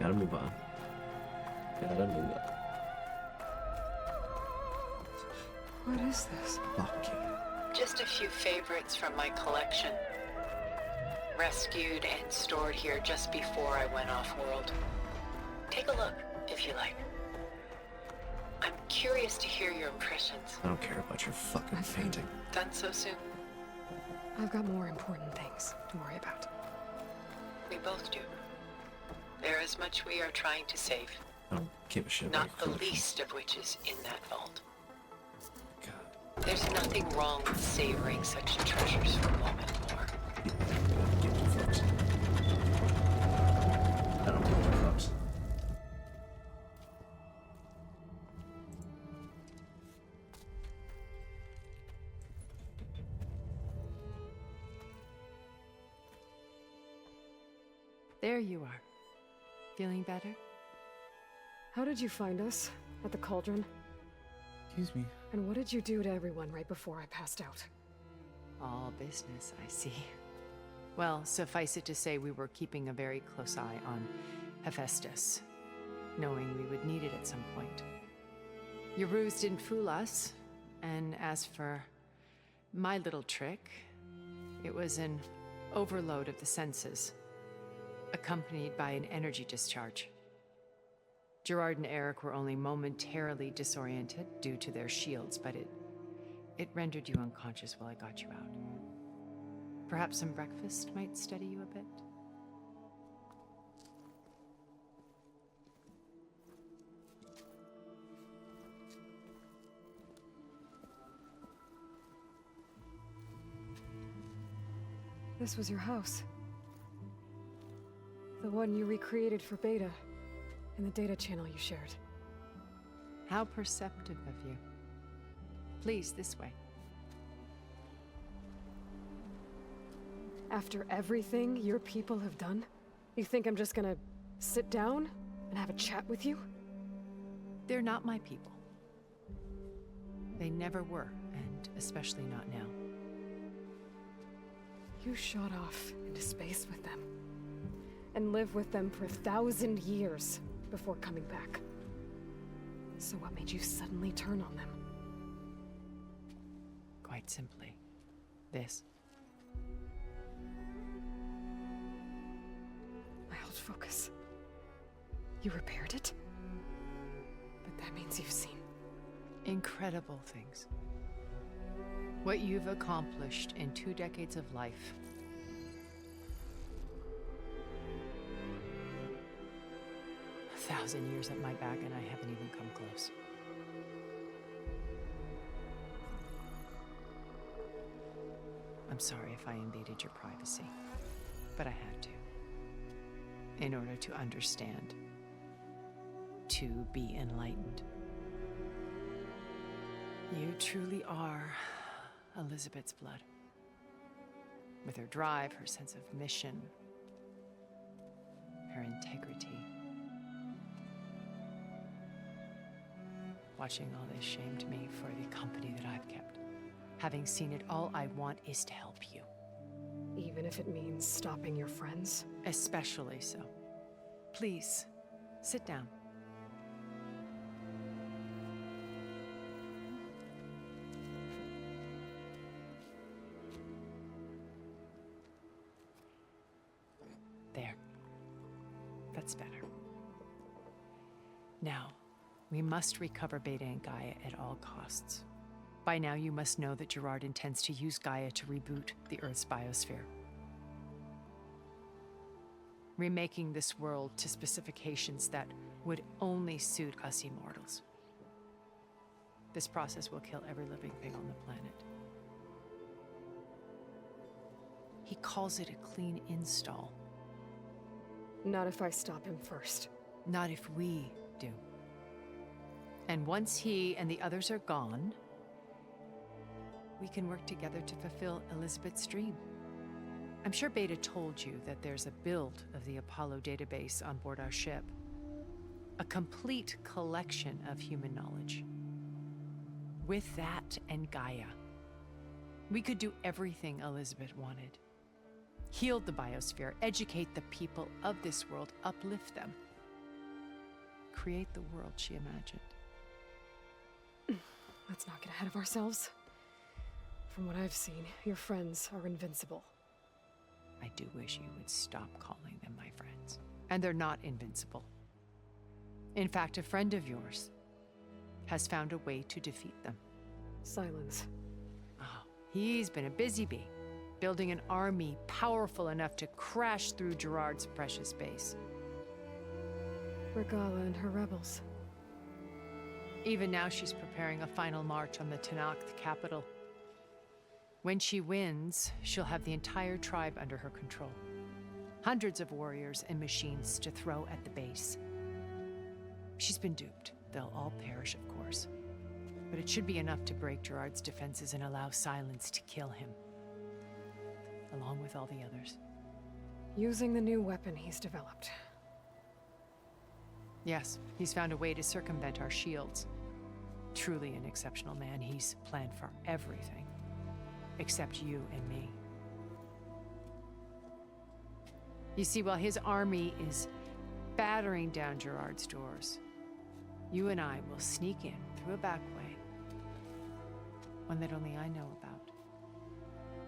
Gotta move on. Gotta move on. What is this? Fuck you. Just a few favorites from my collection. Rescued and stored here just before I went off-world. Take a look, if you like. I'm curious to hear your impressions. I don't care about your fucking painting. Done so soon? I've got more important things to worry about. We both do. There is much we are trying to save. I don't give a shit about Not your the collection. least of which is in that vault. God. There's nothing wrong with savoring such treasures for a moment more. Give two fucks. I don't give two fucks. There you are. Feeling better? How did you find us? At the cauldron? Excuse me. And what did you do to everyone right before I passed out? All business, I see. Well, suffice it to say we were keeping a very close eye on Hephaestus, knowing we would need it at some point. Your ruse didn't fool us, and as for my little trick, it was an overload of the senses, accompanied by an energy discharge. Gerard and Eric were only momentarily disoriented due to their shields, but it rendered you unconscious while I got you out. Perhaps some breakfast might steady you a bit? This was your house. The one you recreated for Beta, in the data channel you shared. How perceptive of you. Please, this way. After everything your people have done, you think I'm just gonna sit down and have a chat with you? They're not my people. They never were, and especially not now. You shot off into space with them, and lived with them for 1,000 years before coming back. So what made you suddenly turn on them? Quite simply, this. My old focus. You repaired it? But that means you've seen. Incredible things. What you've accomplished in 2 decades of life. A 1,000 years at my back and I haven't even come close. I'm sorry if I invaded your privacy, but I had to. In order to understand. To be enlightened. You truly are Elizabeth's blood. With her drive, her sense of mission, her integrity. Watching all this shamed me for the company that I've kept. Having seen it, all I want is to help you. Even if it means stopping your friends? Especially so. Please, sit down. There. That's better. Now, we must recover Beta and Gaia at all costs. By now, you must know that Gerard intends to use Gaia to reboot the Earth's biosphere. Remaking this world to specifications that would only suit us immortals. This process will kill every living thing on the planet. He calls it a clean install. Not if I stop him first. Not if we do. And once he and the others are gone, we can work together to fulfill Elizabeth's dream. I'm sure Beta told you that there's a build of the Apollo database on board our ship. A complete collection of human knowledge. With that and Gaia, we could do everything Elizabeth wanted. Heal the biosphere, educate the people of this world, uplift them. create the world she imagined. Let's not get ahead of ourselves. From what I've seen, your friends are invincible. I do wish you would stop calling them my friends. And they're not invincible. In fact, a friend of yours has found a way to defeat them. Silence. Oh, he's been a busy bee, building an army powerful enough to crash through Gerard's precious base. Regala and her rebels. Even now, she's preparing a final march on the Tenakth capital. When she wins, she'll have the entire tribe under her control. Hundreds of warriors and machines to throw at the base. She's been duped. They'll all perish, of course. But it should be enough to break Gerard's defenses and allow Silence to kill him. Along with all the others. Using the new weapon he's developed. Yes, he's found a way to circumvent our shields. Truly an exceptional man. He's planned for everything. Except you and me. You see, while his army is battering down Gerard's doors, you and I will sneak in through a back way. One that only I know about.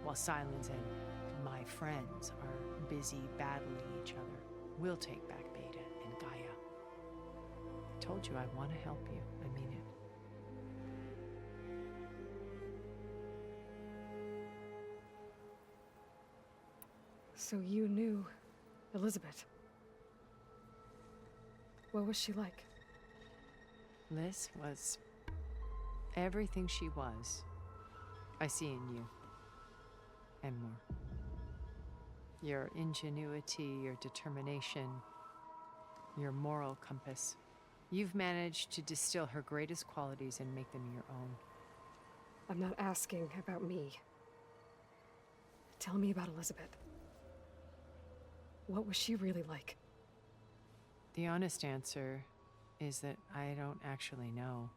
While Silence and my friends are busy battling each other, we'll take back Beta and Gaia. I told you I want to help you. I mean it. So you knew Elizabeth. What was she like? Liz was everything she was. I see in you. And more. Your ingenuity, your determination, your moral compass. You've managed to distill her greatest qualities and make them your own. I'm not asking about me. Tell me about Elizabeth. What was she really like? The honest answer is that I don't actually know.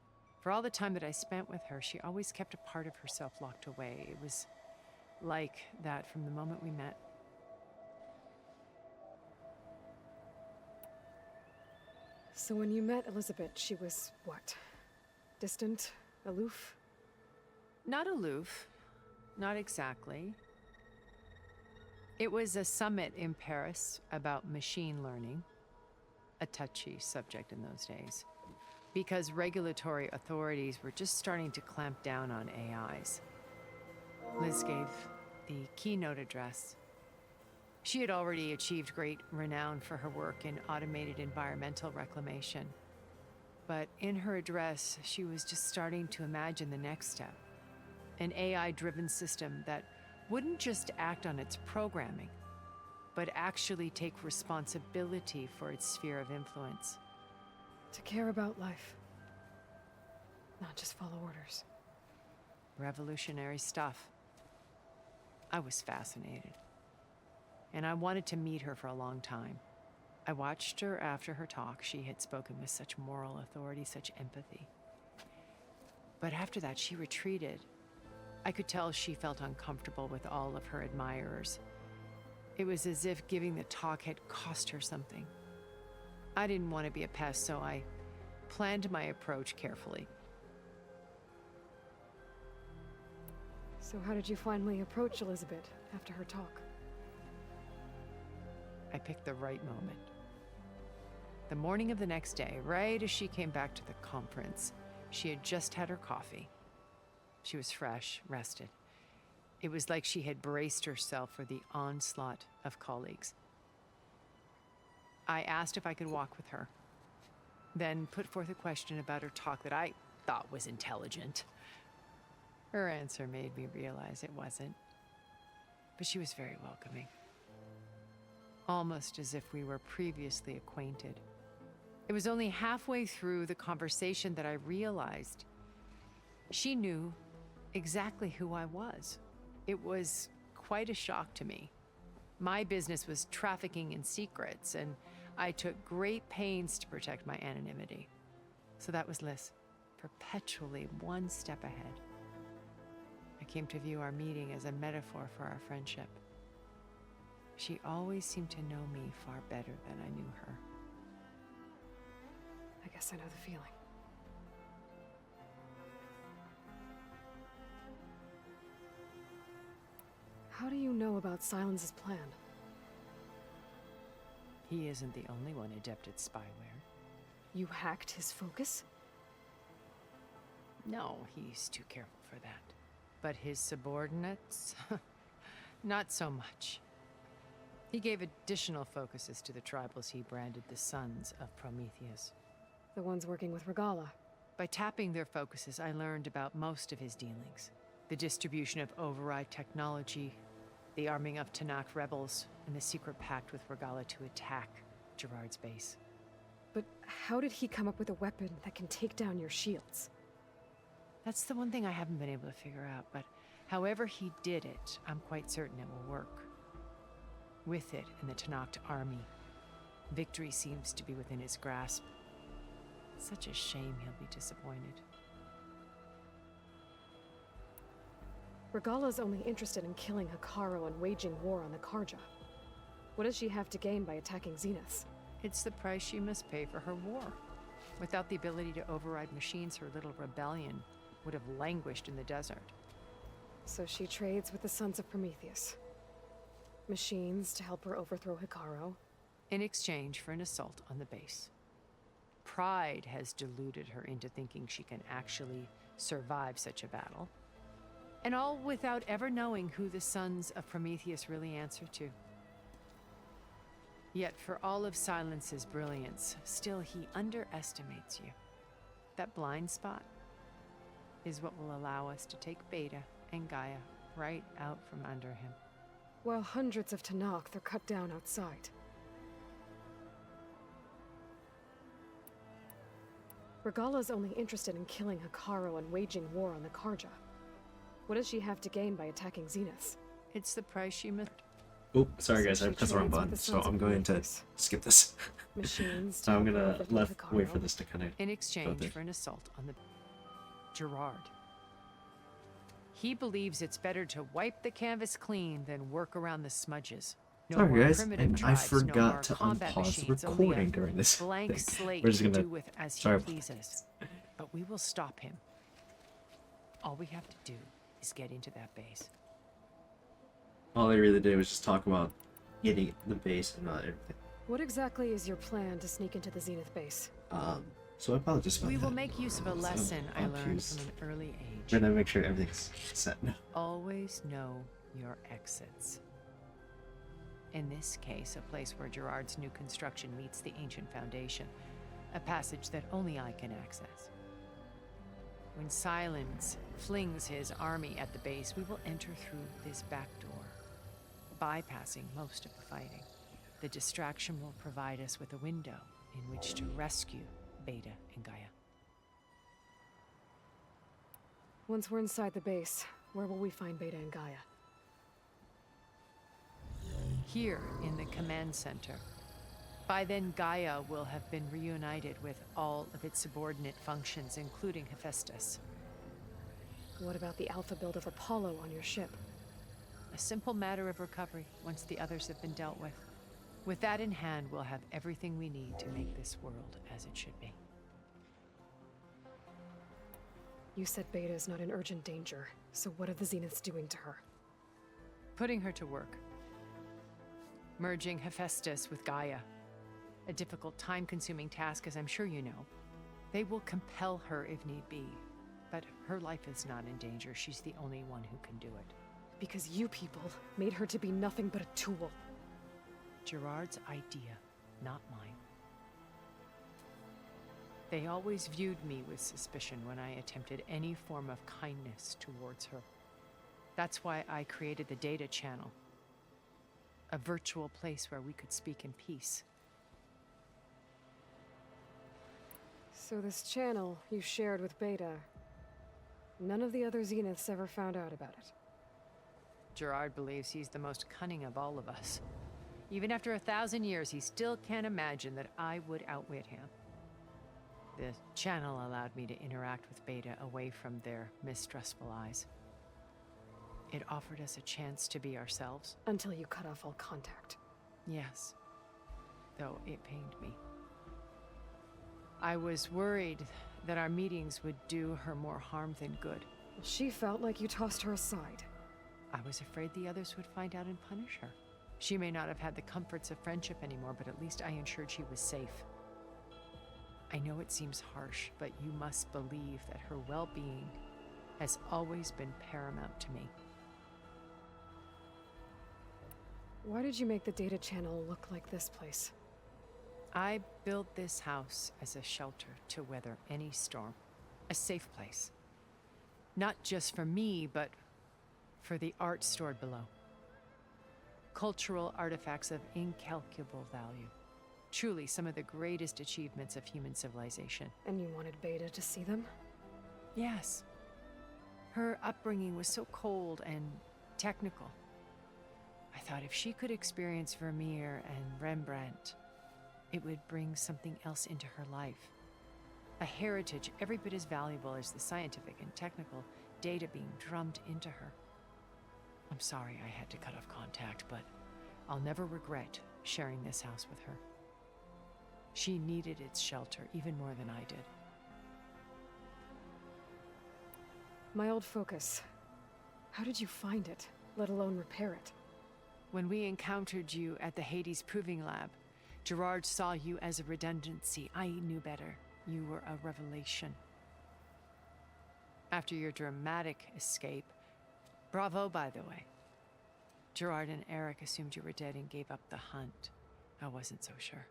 For all the time that I spent with her, she always kept a part of herself locked away. It was like that from the moment we met. So when you met Elizabeth, she was what? Distant? Aloof? Not aloof. Not exactly. It was a summit in Paris about machine learning. A touchy subject in those days. Because regulatory authorities were just starting to clamp down on AIs. Liz gave the keynote address. She had already achieved great renown for her work in automated environmental reclamation. But in her address, she was just starting to imagine the next step. An AI-driven system that wouldn't just act on its programming, but actually take responsibility for its sphere of influence. To care about life. Not just follow orders. Revolutionary stuff. I was fascinated. And I wanted to meet her for a long time. I watched her after her talk. She had spoken with such moral authority, such empathy. But after that, she retreated. I could tell she felt uncomfortable with all of her admirers. It was as if giving the talk had cost her something. I didn't want to be a pest, so I planned my approach carefully. So how did you finally approach Elizabeth after her talk? I picked the right moment. The morning of the next day, right as she came back to the conference, she had just had her coffee. She was fresh, rested. It was like she had braced herself for the onslaught of colleagues. I asked if I could walk with her, then put forth a question about her talk that I thought was intelligent. Her answer made me realize it wasn't, but she was very welcoming. Almost as if we were previously acquainted. It was only halfway through the conversation that I realized she knew exactly who I was. It was quite a shock to me. My business was trafficking in secrets, and I took great pains to protect my anonymity. So that was Liz, perpetually one step ahead. I came to view our meeting as a metaphor for our friendship. She always seemed to know me far better than I knew her. I guess I know the feeling. How do you know about Silence's plan? He isn't the only one adept at spyware. You hacked his focus? No, he's too careful for that. But his subordinates? Not so much. He gave additional focuses to the tribals he branded the Sons of Prometheus. The ones working with Regala. By tapping their focuses, I learned about most of his dealings. The distribution of override technology, the arming of Tanakh rebels, and the secret pact with Regala to attack Gerard's base. But how did he come up with a weapon that can take down your shields? That's the one thing I haven't been able to figure out, but however he did it, I'm quite certain it will work. With it and the Tanakh army, victory seems to be within his grasp. Such a shame he'll be disappointed. Regala's only interested in killing Hikaru and waging war on the Karja. What does she have to gain by attacking Zenith? It's the price she must pay for her war. Without the ability to override machines, her little rebellion would have languished in the desert. So she trades with the Sons of Prometheus. Machines to help her overthrow Hikaru. In exchange for an assault on the base. Pride has deluded her into thinking she can actually survive such a battle. And all without ever knowing who the Sons of Prometheus really answer to. Yet for all of Silence's brilliance, still he underestimates you. That blind spot is what will allow us to take Beta and Gaia right out from under him. While hundreds of Tanakh are cut down outside. Regala's only interested in killing Hikaru and waging war on the Karja. What does she have to gain by attacking Zenith? It's the price she must... Oh, sorry So guys, I she pressed the wrong trades with button, the so Sons of I'm going to Prometheus. skip this. Machines So I'm to help her gonna overthrow wait for Hikaru. this to kind of... in exchange there. for an assault on the... Gerard. He believes it's better to wipe the canvas clean than work around the smudges. No more Sorry guys, primitive and I tribes, no more forgot to combat unpause the machines, only a recording during this blank thing. slate We're just to gonna... do with as he Sorry about pleases. But we will stop him. All we have to do is get into that base. All I really did was just talk about getting the base and not everything. What exactly is your plan to sneak into the Zenith base? So I apologize about We that. will make use of a lesson I learned confused. from an early age. We're gonna make sure everything's set now. Always know your exits. In this case, a place where Gerard's new construction meets the ancient foundation. A passage that only I can access. When Silence flings his army at the base, we will enter through this back door, bypassing most of the fighting. The distraction will provide us with a window in which to rescue Beta and Gaia. Once we're inside the base, where will we find Beta and Gaia? Here in the command center. By then, Gaia will have been reunited with all of its subordinate functions, including Hephaestus. What about the alpha build of Apollo on your ship? A simple matter of recovery once the others have been dealt with. With that in hand, we'll have everything we need to make this world as it should be. You said Beta is not in urgent danger, so what are the Zeniths doing to her? Putting her to work. Merging Hephaestus with Gaia. A difficult, time-consuming task, as I'm sure you know. They will compel her if need be. But her life is not in danger. She's the only one who can do it. Because you people made her to be nothing but a tool. Gerard's idea, not mine. They always viewed me with suspicion when I attempted any form of kindness towards her. That's why I created the data channel. A virtual place where we could speak in peace. So this channel you shared with Beta, none of the other Zeniths ever found out about it. Gerard believes he's the most cunning of all of us. Even after 1,000 years, he still can't imagine that I would outwit him. The channel allowed me to interact with Beta away from their mistrustful eyes. It offered us a chance to be ourselves. Until you cut off all contact. Yes, though it pained me. I was worried that our meetings would do her more harm than good. Well, she felt like you tossed her aside. I was afraid the others would find out and punish her. She may not have had the comforts of friendship anymore, but at least I ensured she was safe. I know it seems harsh, but you must believe that her well-being has always been paramount to me. Why did you make the data channel look like this place? I built this house as a shelter to weather any storm. A safe place. Not just for me, but for the art stored below. Cultural artifacts of incalculable value. Truly some of the greatest achievements of human civilization. And you wanted Beta to see them? Yes. Her upbringing was so cold and technical. I thought if she could experience Vermeer and Rembrandt, it would bring something else into her life. A heritage every bit as valuable as the scientific and technical data being drummed into her. I'm sorry I had to cut off contact, but I'll never regret sharing this house with her. She needed its shelter even more than I did. My old focus. How did you find it, let alone repair it? When we encountered you at the Hades Proving Lab, Gerard saw you as a redundancy. I knew better. You were a revelation. After your dramatic escape, bravo, by the way. Gerard and Eric assumed you were dead and gave up the hunt. I wasn't so sure.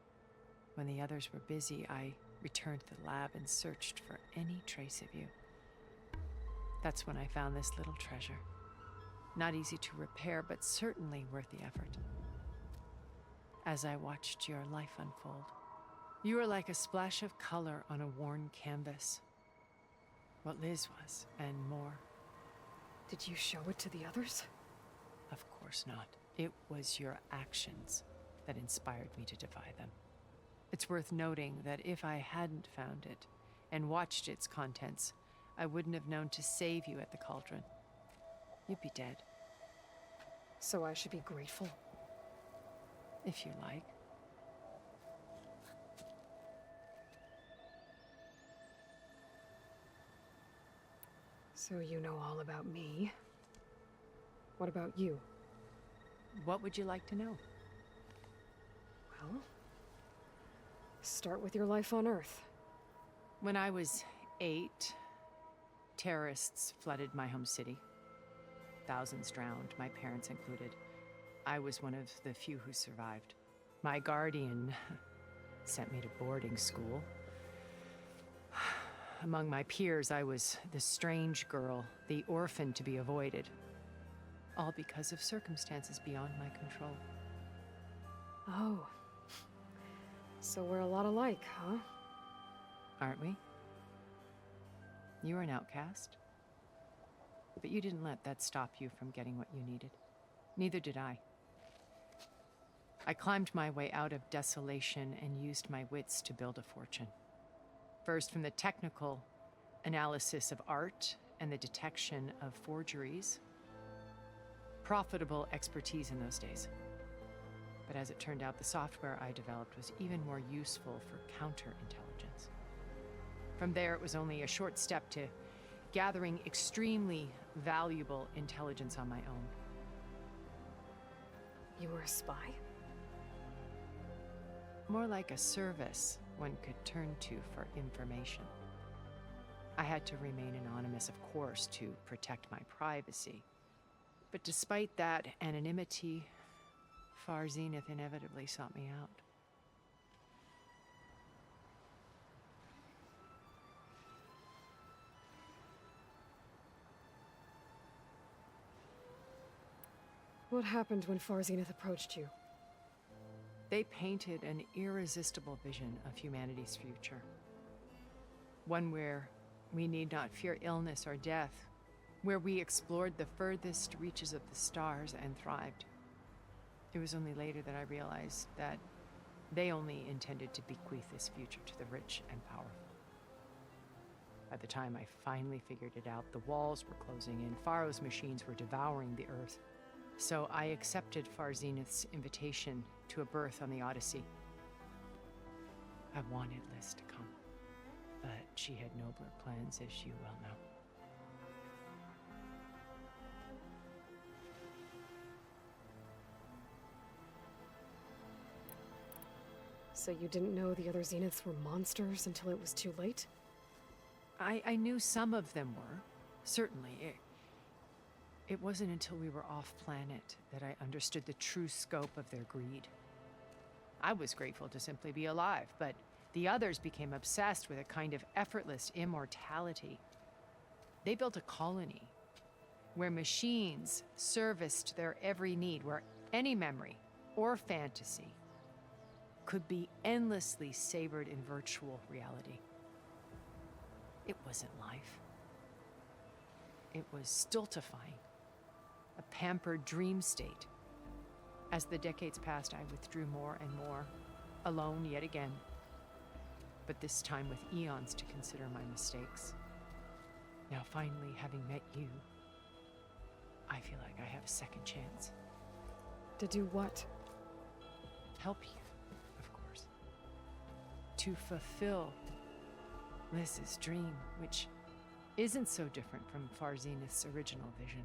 When the others were busy, I returned to the lab and searched for any trace of you. That's when I found this little treasure. Not easy to repair, but certainly worth the effort. As I watched your life unfold, you were like a splash of color on a worn canvas. What Liz was, and more. Did you show it to the others? Of course not. It was your actions that inspired me to defy them. It's worth noting that if I hadn't found it and watched its contents, I wouldn't have known to save you at the cauldron. You'd be dead. So I should be grateful? If you like. So you know all about me. What about you? What would you like to know? Well, start with your life on Earth. When I was 8, terrorists flooded my home city. Thousands drowned, my parents included. I was one of the few who survived. My guardian sent me to boarding school. Among my peers, I was the strange girl, the orphan to be avoided. All because of circumstances beyond my control. Oh. So we're a lot alike, huh? Aren't we? You were an outcast. But you didn't let that stop you from getting what you needed. Neither did I. I climbed my way out of desolation and used my wits to build a fortune. First, from the technical analysis of art and the detection of forgeries. Profitable expertise in those days. But as it turned out, the software I developed was even more useful for counterintelligence. From there, it was only a short step to gathering extremely valuable intelligence on my own. You were a spy? More like a service one could turn to for information. I had to remain anonymous, of course, to protect my privacy. But despite that anonymity, Far Zenith inevitably sought me out. What happened when Far Zenith approached you? They painted an irresistible vision of humanity's future. One where we need not fear illness or death, where we explored the furthest reaches of the stars and thrived. It was only later that I realized that they only intended to bequeath this future to the rich and powerful. By the time I finally figured it out, the walls were closing in, Pharaoh's machines were devouring the earth. So I accepted Far Zenith's invitation to a birth on the Odyssey. I wanted Liz to come. but she had nobler plans, as you well know. So you didn't know the other Zeniths were monsters until it was too late? I knew some of them were, certainly. It wasn't until we were off-planet that I understood the true scope of their greed. I was grateful to simply be alive, but the others became obsessed with a kind of effortless immortality. They built a colony where machines serviced their every need, where any memory or fantasy could be endlessly savored in virtual reality. It wasn't life. It was stultifying, a pampered dream state. As the decades passed, I withdrew more and more, alone yet again, but this time with eons to consider my mistakes. Now finally, having met you, I feel like I have a second chance. To do what? Help you, of course. To fulfill Liz's dream, which isn't so different from Farzenith's original vision.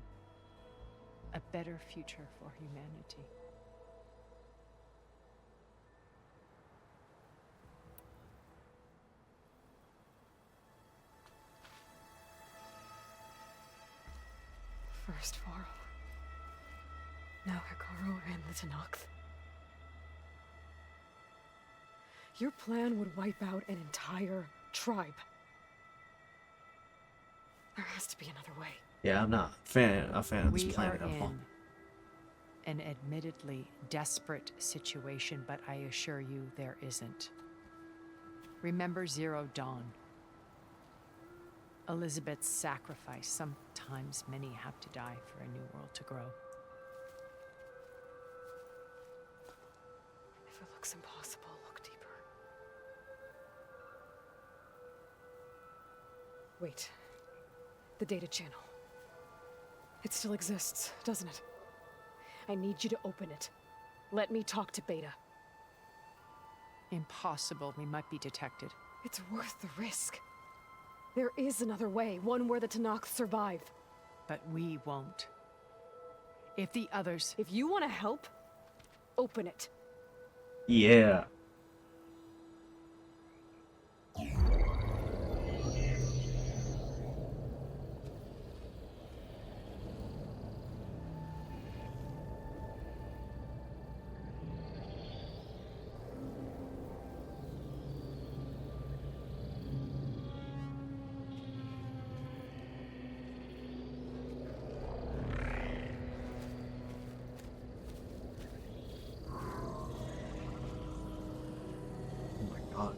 A better future for humanity. First Varl. Now Hikaru and the Tenakth. Your plan would wipe out an entire tribe. There has to be another way. Yeah, I'm not a fan of this We planet are at all. in an admittedly desperate situation, but I assure you there isn't. Remember Zero Dawn. Elizabeth's sacrifice. Sometimes many have to die for a new world to grow. If it looks impossible, look deeper. Wait. The data channel. It still exists, doesn't it? I need you to open it. Let me talk to Beta. Impossible. We might be detected. It's worth the risk. There is another way, one where the Tenakth survive. But we won't. If the others... If you want to help, open it. Yeah. God.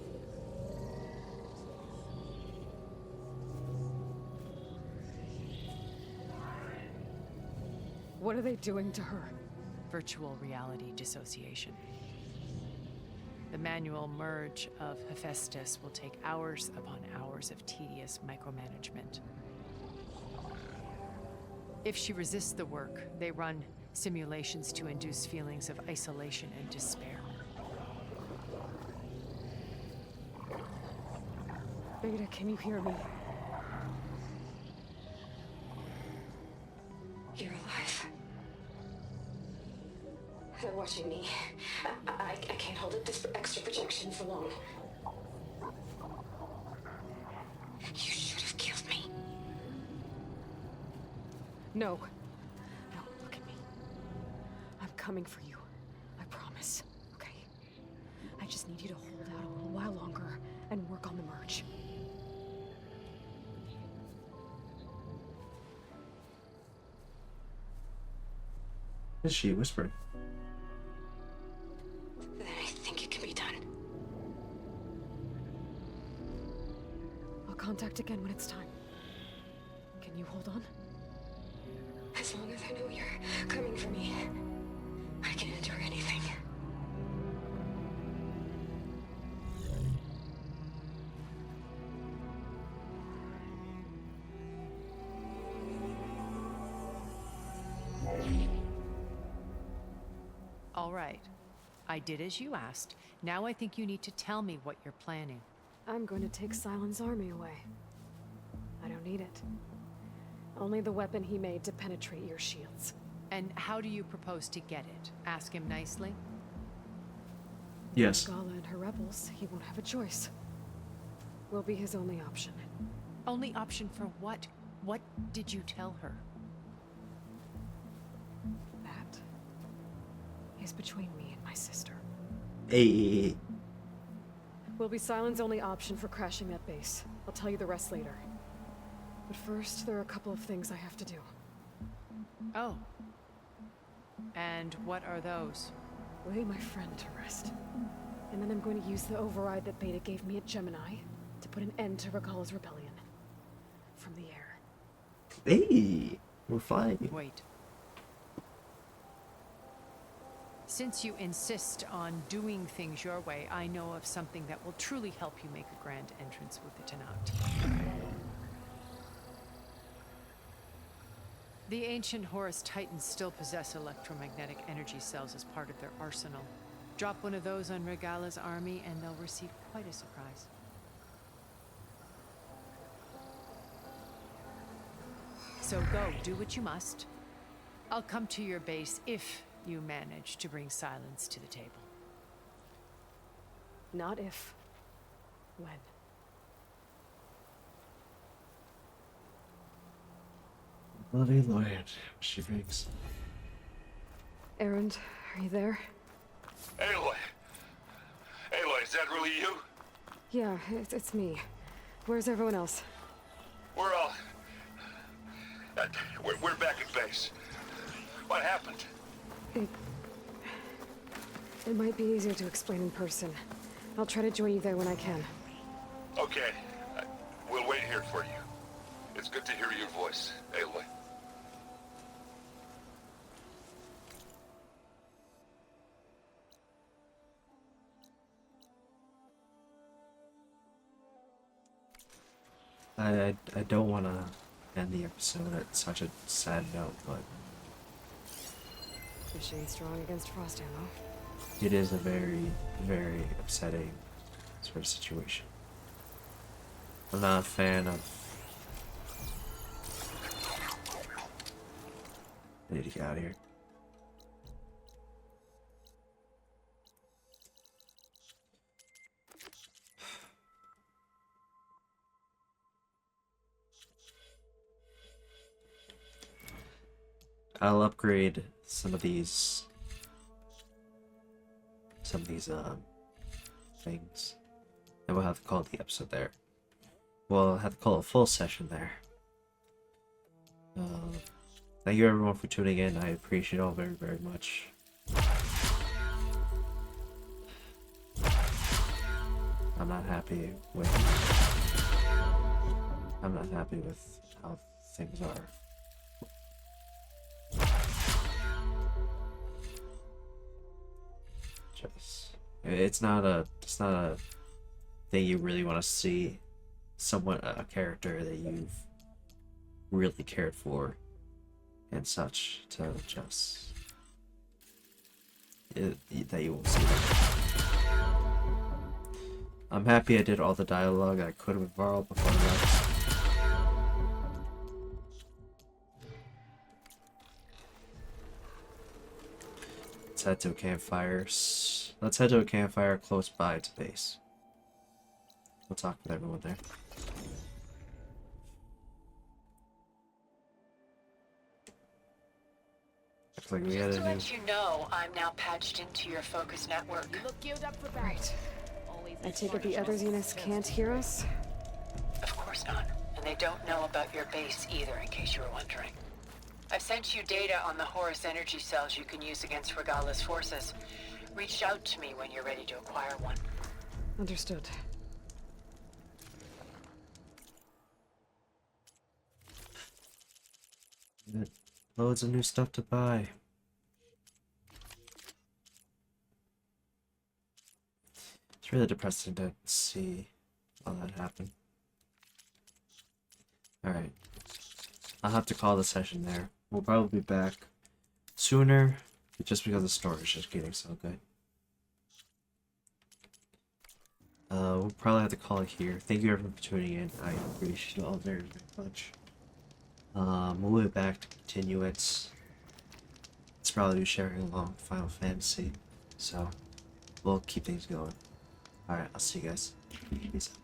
What are they doing to her? Virtual reality dissociation. The manual merge of Hephaestus will take hours upon hours of tedious micromanagement. If she resists the work, they run simulations to induce feelings of isolation and despair. Beta, can you hear me? You're alive. They're watching me. I can't hold up this extra projection for long. You should have killed me. No. No, look at me. I'm coming for you. I promise. Okay? I just need you to hold out a little while longer and work on the merge. What is she whispering? Then I think it can be done. I'll contact again when it's time. Can you hold on? As long as I know you're coming for me, I can endure anything. All right. I did as you asked. Now I think you need to tell me what you're planning. I'm going to take Silent's army away. I don't need it. Only the weapon he made to penetrate your shields. And how do you propose to get it? Ask him nicely? Yes. Gala and her rebels, he won't have a choice. We'll be his only option. Only option for what? What did you tell her? That is between me and my sister. Hey. Will be Silent's only option for crashing that base. I'll tell you the rest later. But first, there are a couple of things I have to do. Oh. And what are those? Lay my friend to rest. And then I'm going to use the override that Beta gave me at Gemini to put an end to Regala's rebellion. From the air. Hey. We're fine. Wait. Since you insist on doing things your way, I know of something that will truly help you make a grand entrance with the Tenat. The ancient Horus Titans still possess electromagnetic energy cells as part of their arsenal. Drop one of those on Regala's army and they'll receive quite a surprise. So go, do what you must. I'll come to your base if you manage to bring silence to the table. Not if. When. Bloody Lord. She thinks. Erend, are you there? Aloy! Aloy, is that really you? Yeah, it's me. Where's everyone else? We're all... we're back at base. What happened? It might be easier to explain in person. I'll try to join you there when I can. Okay. We'll wait here for you. It's good to hear your voice, Aloy. I don't want to end the episode at such a sad note, but Machine strong against frost ammo. it is a very, very upsetting sort of situation. I'm not a fan of... I need to get out of here. I'll upgrade some of these things, and we'll have to call the episode there. We'll have to call a full session there. Thank you everyone for tuning in. I appreciate it all very, very much. I'm not happy with how things are. It's not a thing you really want to see a character that you've really cared for and such to just that you won't see them. I'm happy I did all the dialogue I could have borrowed before that. Let's head to a campfire. Let's head to a campfire close by to base. We'll talk with everyone there. Looks like we had Just a to new... let you know, I'm now patched into your focus network. Right. I take it the other units can't hear us? Of course not. And they don't know about your base either, in case you were wondering. I've sent you data on the Horus energy cells you can use against Regala's forces. Reach out to me when you're ready to acquire one. Understood. Loads of new stuff to buy. It's really depressing to see all that happen. Alright. I'll have to call the session there. We'll probably be back sooner, just because the storage is getting so good. We'll probably have to call it here. Thank you everyone for tuning in. I appreciate it all very, very much. We'll be back to continue it. It's probably be sharing along Final Fantasy, so we'll keep things going. Alright, I'll see you guys. Peace out.